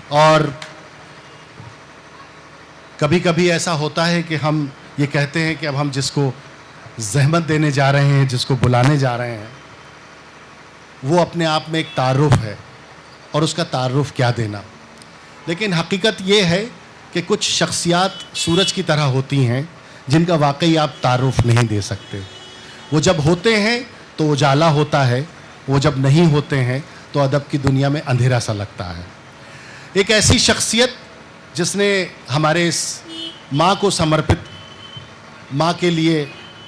اور کبھی کبھی ایسا ہوتا ہے کہ ہم یہ کہتے ہیں کہ اب ہم جس کو زحمت دینے جا رہے ہیں، جس کو بلانے جا رہے ہیں، وہ اپنے آپ میں ایک تعارف ہے، اور اس کا تعارف کیا دینا. لیکن حقیقت یہ ہے کہ کچھ شخصیات سورج کی طرح ہوتی ہیں جن کا واقعی آپ تعارف نہیں دے سکتے. وہ جب ہوتے ہیں تو اجالا ہوتا ہے، وہ جب نہیں ہوتے ہیں تو ادب کی دنیا میں اندھیرا سا لگتا ہے. ایک ایسی شخصیت جس نے ہمارے اس ماں کو سمرپت، ماں کے لیے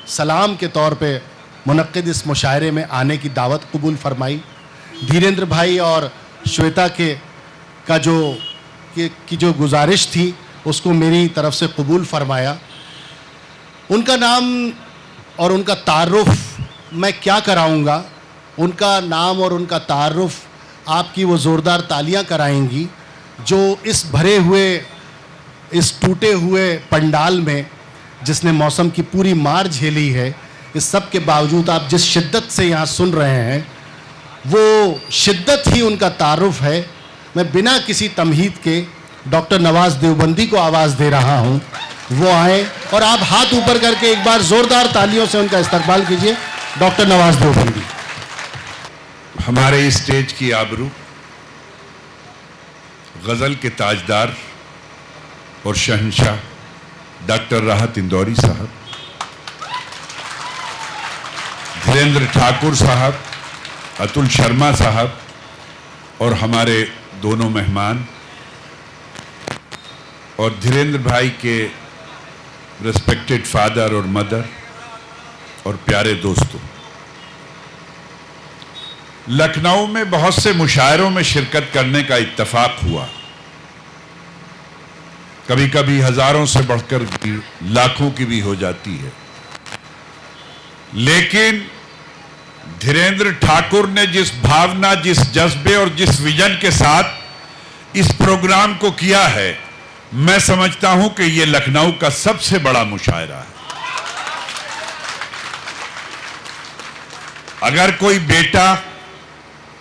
سلام کے طور پہ منعقد اس مشاعرے میں آنے کی دعوت قبول فرمائی، دھیریندر بھائی اور شویتا کی جو گزارش تھی اس کو میری طرف سے قبول فرمایا. ان کا نام اور ان کا تعارف میں کیا کراؤں گا. ان کا نام اور ان کا تعارف آپ کی وہ زوردار تالیاں کرائیں گی جو اس بھرے ہوئے، اس ٹوٹے ہوئے پنڈال میں جس نے موسم کی پوری مار جھیلی ہے، اس سب کے باوجود آپ جس شدت سے یہاں سن رہے ہیں وہ شدت ہی ان کا تعارف ہے. میں بنا کسی تمہید کے ڈاکٹر نواز دیوبندی کو آواز دے رہا ہوں، وہ آئیں اور آپ ہاتھ اوپر کر کے ایک بار زوردار تالیوں سے ان کا استقبال کیجئے. ڈاکٹر نواز دیوبندی. ہمارے اسٹیج کی آبرو، غزل کے تاجدار اور شہنشاہ ڈاکٹر راحت اندوری صاحب، دھیریندر ٹھاکر صاحب، اتل شرما صاحب، اور ہمارے دونوں مہمان اور دھیریندر بھائی کے ریسپیکٹڈ فادر اور مدر اور پیارے دوستوں، لکھنؤ میں بہت سے مشاعروں میں شرکت کرنے کا اتفاق ہوا. کبھی کبھی ہزاروں سے بڑھ کر لاکھوں کی بھی ہو جاتی ہے. لیکن دھیریندر ٹھاکر نے جس بھاونا، جس جذبے اور جس ویژن کے ساتھ اس پروگرام کو کیا ہے، میں سمجھتا ہوں کہ یہ لکھنؤ کا سب سے بڑا مشاعرہ ہے. اگر کوئی بیٹا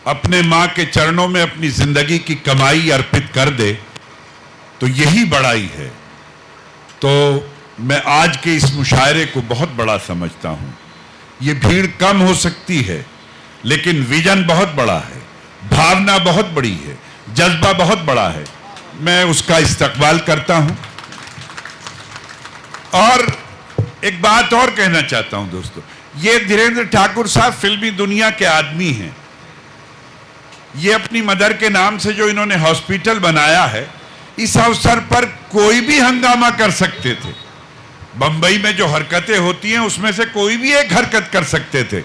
اپنے ماں کے چرنوں میں اپنی زندگی کی کمائی ارپت کر دے تو یہی بڑائی ہے. تو میں آج کے اس مشاعرے کو بہت بڑا سمجھتا ہوں. یہ بھیڑ کم ہو سکتی ہے لیکن ویژن بہت بڑا ہے، بھاونا بہت بڑی ہے، جذبہ بہت بڑا ہے. میں اس کا استقبال کرتا ہوں. اور ایک بات اور کہنا چاہتا ہوں دوستو، یہ دھیریندر ٹھاکر صاحب فلمی دنیا کے آدمی ہیں. یہ اپنی مدر کے نام سے جو انہوں نے ہاسپیٹل بنایا ہے، اس اوسر پر کوئی بھی ہنگامہ کر سکتے تھے. بمبئی میں جو حرکتیں ہوتی ہیں اس میں سے کوئی بھی ایک حرکت کر سکتے تھے.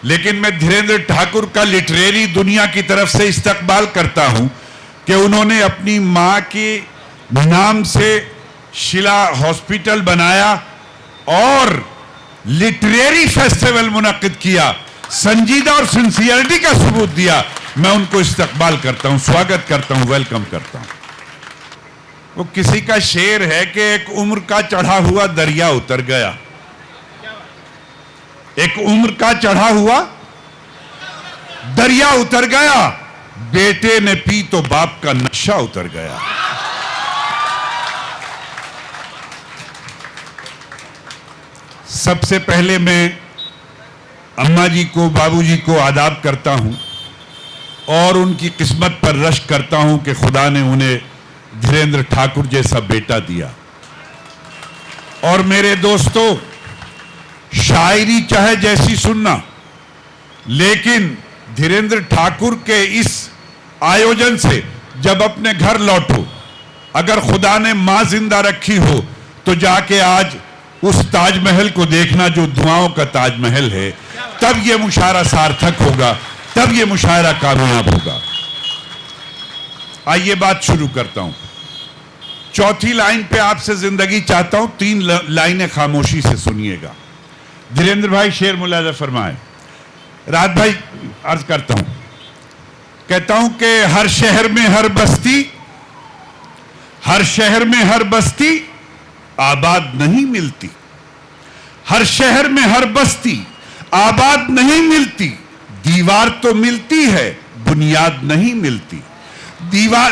لیکن میں دھیریندر ٹھاکر کا لٹریری دنیا کی طرف سے استقبال کرتا ہوں کہ انہوں نے اپنی ماں کے نام سے شیلا ہاسپیٹل بنایا اور لٹریری فیسٹیول منعقد کیا، سنجیدہ اور سنسیئرٹی کا ثبوت دیا. میں ان کو استقبال کرتا ہوں، سواگت کرتا ہوں، ویلکم کرتا ہوں. وہ کسی کا شعر ہے کہ ایک عمر کا چڑھا ہوا دریا اتر گیا. ایک عمر کا چڑھا ہوا دریا اتر گیا، بیٹے نے پی تو باپ کا نشہ اتر گیا. سب سے پہلے میں اماں جی کو، بابو جی کو آداب کرتا ہوں اور ان کی قسمت پر رشک کرتا ہوں کہ خدا نے انہیں دھیریندر ٹھاکر جیسا بیٹا دیا. اور میرے دوستو، شاعری چاہے جیسی سننا، لیکن دھیریندر ٹھاکر کے اس آیوجن سے جب اپنے گھر لوٹو، اگر خدا نے ماں زندہ رکھی ہو تو جا کے آج اس تاج محل کو دیکھنا جو دعاؤں کا تاج محل ہے. تب یہ مشاعرہ سارتھک ہوگا، تب یہ مشاعرہ کامیاب ہوگا. آئیے بات شروع کرتا ہوں. چوتھی لائن پہ آپ سے زندگی چاہتا ہوں، 3 لائنیں خاموشی سے سنیے گا. دھیریندر بھائی شعر ملاحظہ فرمائیں. راحت بھائی عرض کرتا ہوں، کہتا ہوں کہ ہر شہر میں ہر بستی، ہر شہر میں ہر بستی آباد نہیں ملتی. ہر شہر میں ہر بستی آباد نہیں ملتی. دیوار تو ملتی ہے، بنیاد نہیں ملتی. دیوار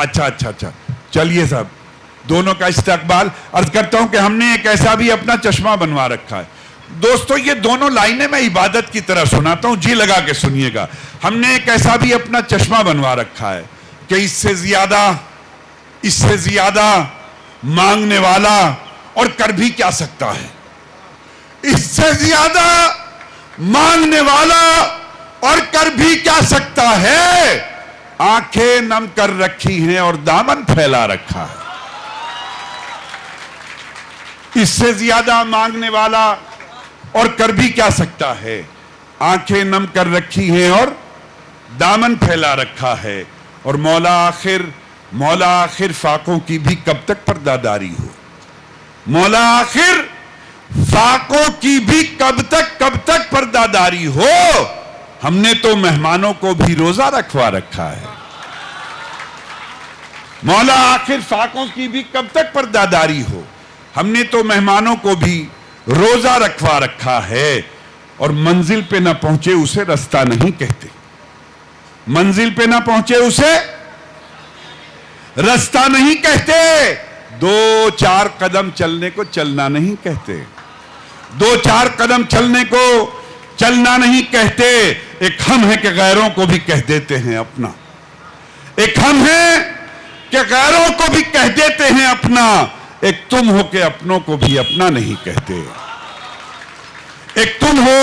اچھا چلیے صاحب دونوں کا استقبال. عرض کرتا ہوں کہ ہم نے ایک ایسا بھی اپنا چشمہ بنوا رکھا ہے. دوستو یہ دونوں لائنیں میں عبادت کی طرح سناتا ہوں, جی لگا کے سنیے گا. ہم نے ایک ایسا بھی اپنا چشمہ بنوا رکھا ہے کہ اس سے زیادہ مانگنے والا اور کر بھی کیا سکتا ہے. اس سے زیادہ مانگنے والا اور کر بھی کیا سکتا ہے. آنکھیں نم کر رکھی ہیں اور دامن پھیلا رکھا ہے. اس سے زیادہ مانگنے والا اور کر بھی کیا سکتا ہے. آنکھیں نم کر رکھی ہیں اور دامن پھیلا رکھا ہے. اور مولا آخر فاقوں کی بھی کب تک پرداداری ہو. مولا آخر فاقوں کی بھی کب تک پرداداری ہو. ہم نے تو مہمانوں کو بھی روزہ رکھوا رکھا ہے. مولا آخر فاقوں کی بھی کب تک پرداداری ہو. ہم نے تو مہمانوں کو بھی روزہ رکھوا رکھا ہے. اور منزل پہ نہ پہنچے اسے رستہ نہیں کہتے. منزل پہ نہ پہنچے اسے رستہ نہیں کہتے. 2-4 قدم چلنے کو چلنا نہیں کہتے. 2-4 قدم چلنے کو چلنا نہیں کہتے. ایک ہم ہے کہ غیروں کو بھی کہہ دیتے ہیں اپنا. ایک ہم ہے کہ غیروں کو بھی کہہ دیتے ہیں اپنا. ایک تم ہو کہ اپنوں کو بھی اپنا نہیں کہتے. ایک تم ہو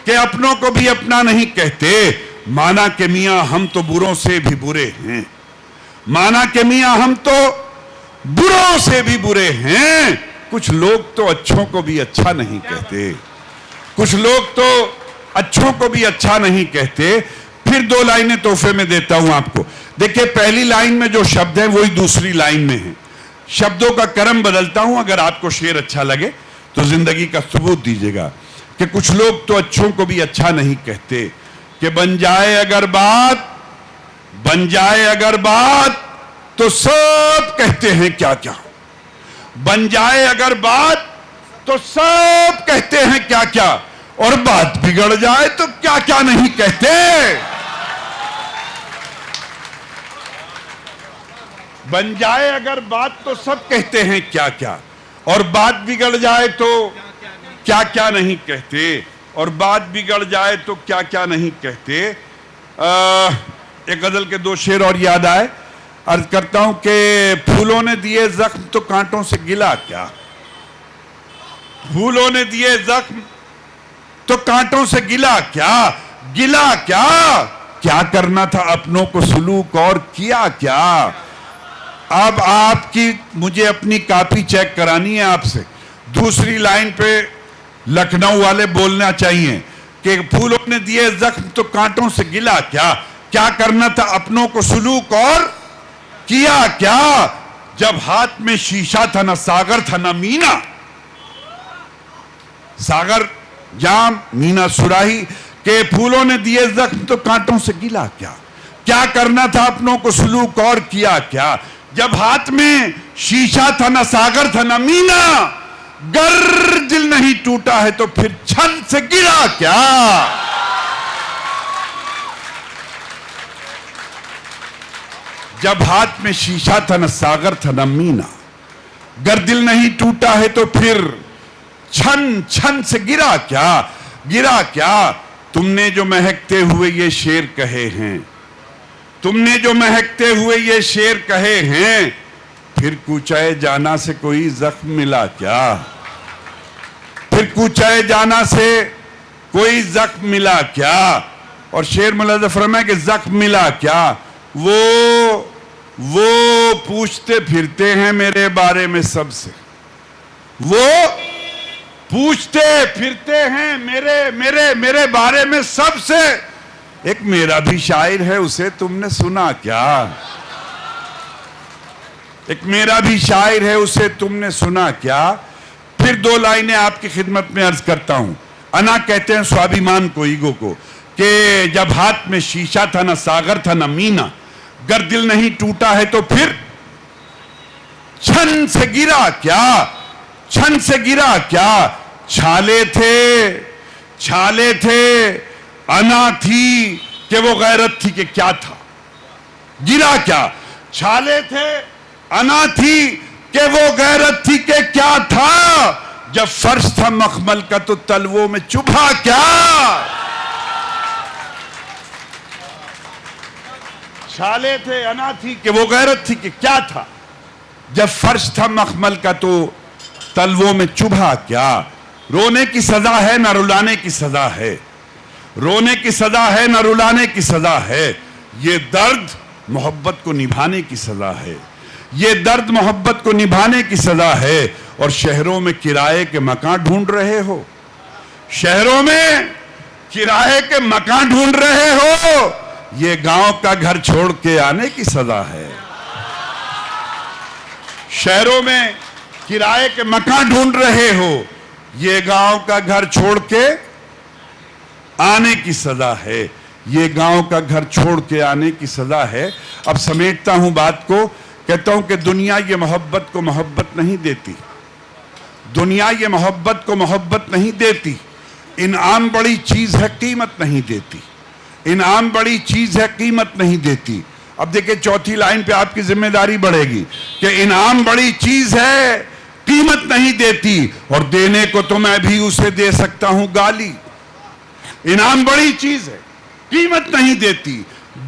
کہ اپنوں کو بھی اپنا نہیں کہتے. مانا کہ میاں ہم تو بروں سے بھی برے ہیں. مانا کہ میاں ہم تو بروں سے بھی برے ہیں. کچھ لوگ تو اچھوں کو بھی اچھا نہیں کہتے. کچھ لوگ تو اچھوں کو بھی اچھا نہیں کہتے. پھر 2 لائنیں تحفے میں دیتا ہوں آپ کو. دیکھیں پہلی لائن میں جو شبد ہیں وہی دوسری لائن میں ہیں. شبدوں کا کرم بدلتا ہوں. اگر آپ کو شعر اچھا لگے تو زندگی کا ثبوت دیجیے گا کہ کچھ لوگ تو اچھوں کو بھی اچھا نہیں کہتے. کہ بن جائے اگر بات تو سب کہتے ہیں کیا کیا. بن جائے اگر بات تو سب کہتے ہیں کیا کیا. اور بات بگڑ جائے تو کیا کیا نہیں کہتے. بن جائے اگر بات تو سب کہتے ہیں کیا کیا. اور بات بگڑ جائے تو کیا کیا نہیں کہتے. اور بات بگڑ جائے تو کیا کیا نہیں کہتے. ایک غزل کے 2 شعر اور یاد آئے. عرض کرتا ہوں کہ پھولوں نے دیے زخم تو کانٹوں سے گلا کیا. پھولوں نے دیے زخم تو کانٹوں سے گلا کیا. گلا کیا کیا کرنا تھا اپنوں کو سلوک اور کیا کیا. اب آپ کی مجھے اپنی کاپی چیک کرانی ہے آپ سے. دوسری لائن پہ لکھنؤ والے بولنا چاہیے کہ پھولوں نے دیے زخم تو کانٹوں سے گلا کیا. کیا کرنا تھا اپنوں کو سلوک اور کیا کیا. جب ہاتھ میں شیشہ تھا نہ ساغر تھا نہ مینا. ساغر جام مینا سراہی. کہ پھولوں نے دیے زخم تو کانٹوں سے گلا کیا. کیا کرنا تھا اپنوں کو سلوک اور کیا کیا. جب ہاتھ میں شیشہ تھا نہ ساغر تھا نہ مینا. گر دل نہیں ٹوٹا ہے تو پھر چھن سے گرا کیا. جب ہاتھ میں شیشہ تھا نہ ساغر تھا نہ مینا. گر دل نہیں ٹوٹا ہے تو پھر چھن چھن سے گرا کیا. گرا کیا. تم نے جو مہکتے ہوئے یہ شعر کہے ہیں. تم نے جو مہکتے ہوئے یہ شعر کہے ہیں. پھر کوچائے جانا سے کوئی زخم ملا کیا. پھر کوچائے جانا سے کوئی زخم ملا کیا. اور شعر ملحظہ فرمائے کہ زخم ملا کیا. وہ پوچھتے پھرتے ہیں میرے بارے میں سب سے. وہ پوچھتے پھرتے ہیں میرے بارے میں سب سے. ایک میرا بھی شاعر ہے اسے تم نے سنا کیا. ایک میرا بھی شاعر ہے اسے تم نے سنا کیا. پھر 2 لائنیں آپ کی خدمت میں عرض کرتا ہوں. انا کہتے ہیں سوابیمان کو ایگو کو کہ جب ہاتھ میں شیشہ تھا نہ ساغر تھا نہ مینا. گر دل نہیں ٹوٹا ہے تو پھر چھن سے گرا کیا. چھن سے گرا کیا. چھالے تھے انا تھی کہ وہ غیرت تھی کہ کیا تھا. گرا کیا. چھالے تھے انا تھی کہ وہ غیرت تھی کہ کیا تھا، جب فرش تھا مخمل کا تو تلووں میں چبھا کیا. چھالے تھے انا تھی کہ وہ غیرت تھی کہ کیا تھا، جب فرش تھا مخمل کا تو تلووں میں چبھا کیا. رونے کی سزا ہے نہ رلانے کی سزا ہے، رونے کی سزا ہے نہ رلانے کی سزا ہے. یہ درد محبت کو نبھانے کی سزا ہے، یہ درد محبت کو نبھانے کی سزا ہے. اور شہروں میں کرائے کے مکان ڈھونڈ رہے ہو، شہروں میں کرائے کے مکان ڈھونڈ رہے ہو، یہ گاؤں کا گھر چھوڑ کے آنے کی سزا ہے. شہروں میں کرائے کے مکان ڈھونڈ رہے ہو، یہ گاؤں کا گھر چھوڑ کے آنے کی سزا ہے، یہ گاؤں کا گھر چھوڑ کے آنے کی سزا ہے. اب سمیٹتا ہوں بات کو، کہتا ہوں کہ دنیا یہ محبت کو محبت نہیں دیتی، دنیا یہ محبت کو محبت نہیں دیتی. انعام بڑی چیز ہے قیمت نہیں دیتی، انعام بڑی چیز ہے قیمت نہیں دیتی. اب دیکھیں چوتھی لائن پہ آپ کی ذمہ داری بڑھے گی کہ انعام بڑی چیز ہے قیمت نہیں دیتی، اور دینے کو تو میں بھی اسے دے سکتا ہوں گالی. انعام بڑی چیز ہے قیمت نہیں دیتی،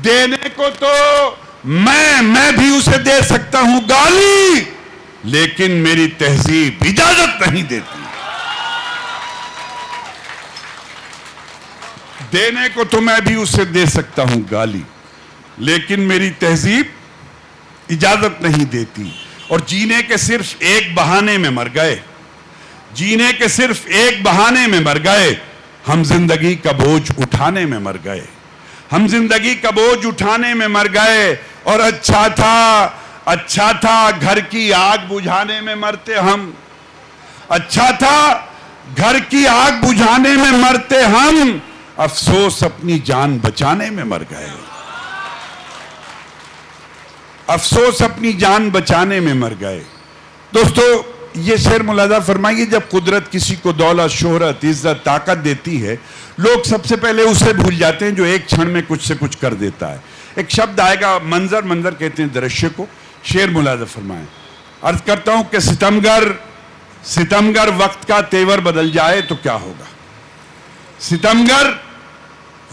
دینے کو تو میں بھی اسے دے سکتا ہوں گالی، لیکن میری تہذیب اجازت نہیں دیتی. دینے کو تو میں بھی اسے دے سکتا ہوں گالی، لیکن میری تہذیب اجازت نہیں دیتی. اور جینے کے صرف ایک بہانے میں مر گئے، جینے کے صرف ایک بہانے میں مر گئے، ہم زندگی کا بوجھ اٹھانے میں مر گئے، ہم زندگی کا بوجھ اٹھانے میں مر گئے. اور اچھا تھا گھر کی آگ بجھانے میں مرتے ہم، اچھا تھا گھر کی آگ بجھانے میں مرتے ہم، افسوس اپنی جان بچانے میں مر گئے، افسوس اپنی جان بچانے میں مر گئے. دوستو یہ شعر ملاحظہ فرمائیے، جب قدرت کسی کو دولت، شہرت، عزت، طاقت دیتی ہے، لوگ سب سے پہلے اسے بھول جاتے ہیں جو ایک چھڑ میں کچھ سے کچھ کر دیتا ہے. ایک شبد آئے گا منظر، منظر کہتے ہیں درشیہ کو. شعر ملاحظہ فرمائیں. عرض کرتا ہوں کہ ستمگر وقت کا تیور بدل جائے تو کیا ہوگا، ستمگر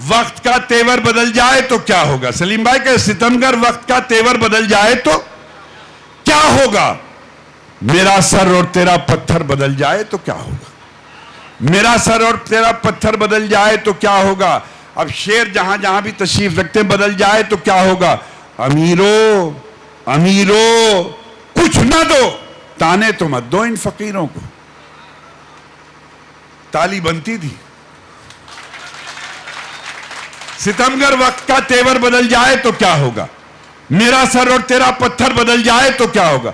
وقت کا تیور بدل جائے تو کیا ہوگا. سلیم بھائی کہ ستمگر وقت کا تیور بدل جائے تو کیا ہوگا، میرا سر اور تیرا پتھر بدل جائے تو کیا ہوگا، میرا سر اور تیرا پتھر بدل جائے تو کیا ہوگا. اب شعر جہاں جہاں بھی تشریف رکھتے ہیں، بدل جائے تو کیا ہوگا. امیرو کچھ نہ دو، تانے تو مت دو ان فقیروں کو. تالی بنتی تھی. ستمگر وقت کا تیور بدل جائے تو کیا ہوگا، میرا سر اور تیرا پتھر بدل جائے تو کیا ہوگا.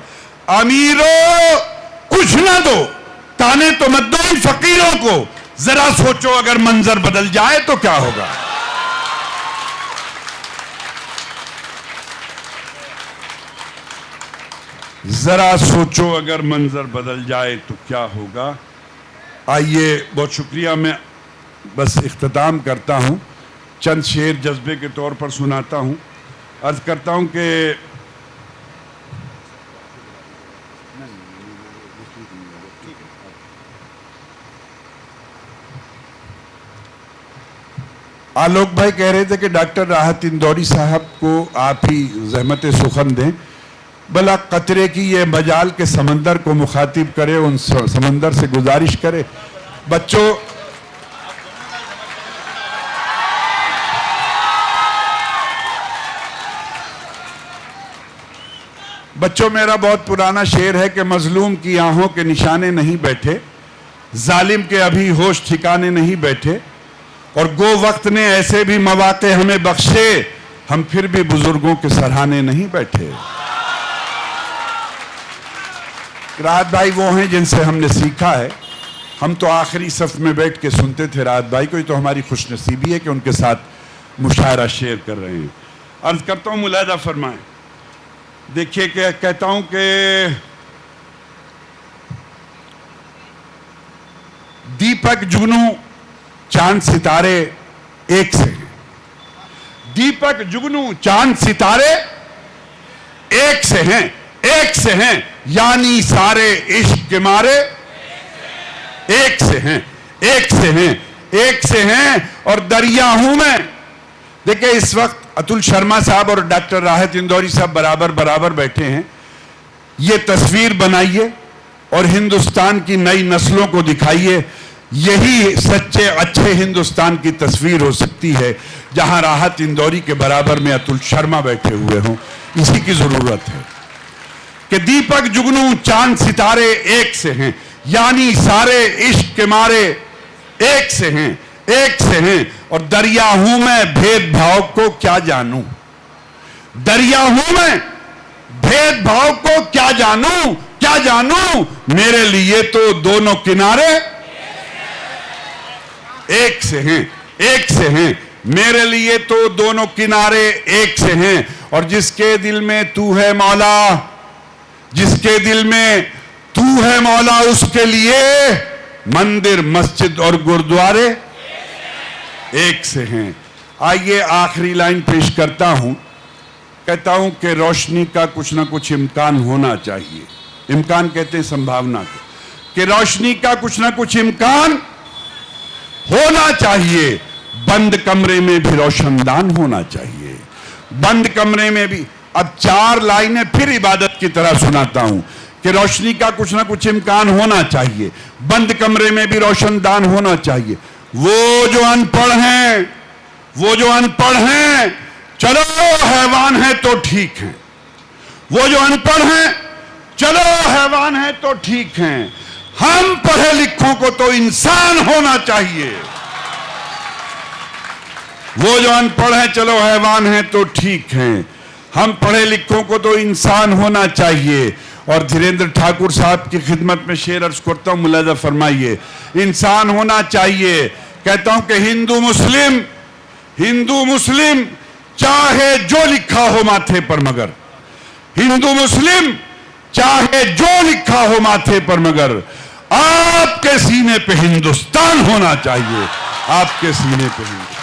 امیرو کچھ نہ دو، تانے تو مت دو ان فقیروں کو. ذرا سوچو اگر منظر بدل جائے تو کیا ہوگا. ذرا سوچو اگر منظر بدل جائے تو کیا ہوگا. آئیے، بہت شکریہ. میں بس اختتام کرتا ہوں، چند شعر جذبے کے طور پر سناتا ہوں. عرض کرتا ہوں کہ آلوک بھائی کہہ رہے تھے کہ ڈاکٹر راحت اندوری صاحب کو آپ ہی زحمت سخن دیں، بلا قطرے کی یہ مجال کے سمندر کو مخاطب کرے، ان سمندر سے گزارش کرے. بچوں میرا بہت پرانا شعر ہے کہ مظلوم کی آنکھوں کے نشانے نہیں بیٹھے، ظالم کے ابھی ہوش ٹھکانے نہیں بیٹھے، اور گو وقت نے ایسے بھی مواقع ہمیں بخشے، ہم پھر بھی بزرگوں کے سراہنے نہیں بیٹھے. راحت بھائی وہ ہیں جن سے ہم نے سیکھا ہے. ہم تو آخری صف میں بیٹھ کے سنتے تھے راحت بھائی کو، یہ تو ہماری خوش نصیبی ہے کہ ان کے ساتھ مشاعرہ شیئر کر رہے ہیں. عرض کرتا ہوں ملاحظہ فرمائیں. دیکھیے کہ کہتا ہوں کہ دیپک جگنو چاند ستارے ایک سے ہیں. دیپک جگنو چاند ستارے ایک سے ہیں، ایک سے ہیں، یعنی سارے عشق کے مارے ایک سے ہیں، ایک سے ہیں، ایک سے ہیں، اور دریا ہوں میں. دیکھیں اس وقت اتل شرما صاحب اور ڈاکٹر راحت اندوری صاحب برابر بیٹھے ہیں. یہ تصویر بنائیے اور ہندوستان کی نئی نسلوں کو دکھائیے. یہی سچے اچھے ہندوستان کی تصویر ہو سکتی ہے جہاں راحت اندوری کے برابر میں اتل شرما بیٹھے ہوئے ہوں. اسی کی ضرورت ہے کہ دیپک جگنو چاند ستارے ایک سے ہیں، یعنی سارے عشق کے مارے ایک سے ہیں، ایک سے ہیں، اور دریا ہوں میں بھید بھاؤ کو کیا جانوں. دریا ہوں میں بھید بھاؤ کو کیا جانوں، کیا جانوں، میرے لیے تو دونوں کنارے ایک سے ہیں، ایک سے ہیں، میرے لیے تو دونوں کنارے ایک سے ہیں. اور جس کے دل میں تو ہے مولا، جس کے دل میں تو ہے مولا، اس کے لیے مندر مسجد اور گردوارے ایک سے ہیں. آئیے آخری لائن پیش کرتا ہوں. کہتا ہوں کہ روشنی کا کچھ نہ کچھ امکان ہونا چاہیے. امکان کہتے ہیں سمبھاونا کو، کہ روشنی کا کچھ نہ کچھ امکان ہونا چاہیے. بند کمرے میں بھی روشن دان ہونا چاہیے. بند کمرے میں بھی. اب 4 لائنیں پھر عبادت کی طرح سناتا ہوں کہ روشنی کا کچھ نہ کچھ امکان ہونا چاہیے. بند کمرے میں بھی روشن دان ہونا چاہیے. وہ جو ان پڑھ ہیں، وہ جو ان پڑھ ہیں، چلو حیوان ہیں تو ٹھیک ہیں. وہ جو ان پڑھ ہیں، چلو حیوان ہیں تو ٹھیک ہیں. ہم پڑھے لکھوں کو تو انسان ہونا چاہیے. وہ جو ان پڑھ ہیں چلو حیوان ہیں تو ٹھیک ہیں. ہم پڑھے لکھوں کو تو انسان ہونا چاہیے. اور دھیریندر ٹھاکر صاحب کی خدمت میں شعر عرض کرتا ہوں، ملاحظہ فرمائیے. انسان ہونا چاہیے. کہتا ہوں کہ ہندو مسلم چاہے جو لکھا ہو ماتھے پر، مگر ہندو مسلم چاہے جو لکھا ہو ماتھے پر، مگر آپ کے سینے پہ ہندوستان ہونا چاہیے. آپ کے سینے پہ ہندوستان.